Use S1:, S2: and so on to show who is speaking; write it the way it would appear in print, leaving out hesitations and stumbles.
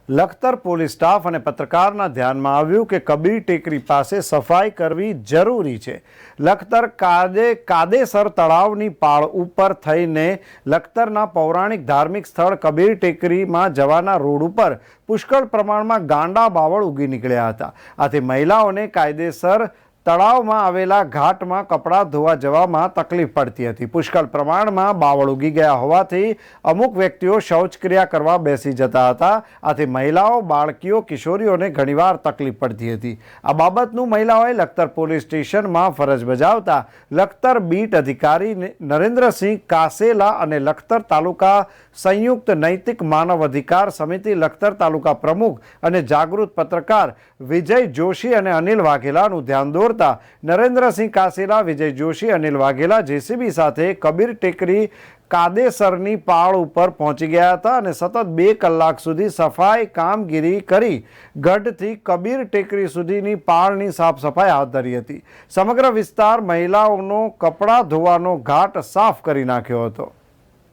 S1: Lakhtar police staff અને પત્રકારના ધ્યાનમાં આવ્યું કે કબીર ટેકરી પાસે સફાઈ કરવી જરૂરી છે। લખતર કાદેસર તળાવની પાળ ઉપર થઈને લખતરના પૌરાણિક ધાર્મિક સ્થળ કબીર ટેકરીમાં જવાના રોડ ઉપર પુષ્કળ પ્રમાણમાં ગાંડા બાવળ ઉગી નીકળ્યા હતા। આથી મહિલાઓને કાયદેસર તળાવમાં આવેલા ઘાટમાં કપડાં ધોવા જવામાં તકલીફ પડતી હતી। પુષ્કળ પ્રમાણમાં બાવળ ઉગી ગયા હોવાથી અમુક વ્યક્તિઓ શૌચક્રિયા કરવા બેસી જતા હતા। આથી મહિલાઓ, બાળકીઓ, કિશોરીઓને ઘણીવાર તકલીફ પડતી હતી। આ બાબતનું મહિલાઓએ લખતર પોલીસ સ્ટેશનમાં ફરજ બજાવતા લખતર બીટ અધિકારી નરેન્દ્રસિંહ કાસેલા અને લખતર તાલુકા સંયુક્ત નૈતિક માનવ અધિકાર સમિતિ લખતર તાલુકા પ્રમુખ અને જાગૃત પત્રકાર વિજય જોશી અને અનિલ વાઘેલાનું ધ્યાન દોરતા નરેન્દ્રસિંહ કાસેલા, વિજય જોશી, અનિલ વાઘેલા જેસીબી સાથે કબીર ટેકરી કાદેસરની પાળ ઉપર પહોંચી ગયા હતા અને સતત 2 કલાક સુધી સફાઈ કામગીરી કરી ગઢથી કબીર ટેકરી સુધીની પાળની સાફ સફાઈ હાથ ધરી હતી। સમગ્ર વિસ્તાર મહિલાઓનો કપડાં ધોવાનો ઘાટ સાફ કરી નાખ્યો હતો।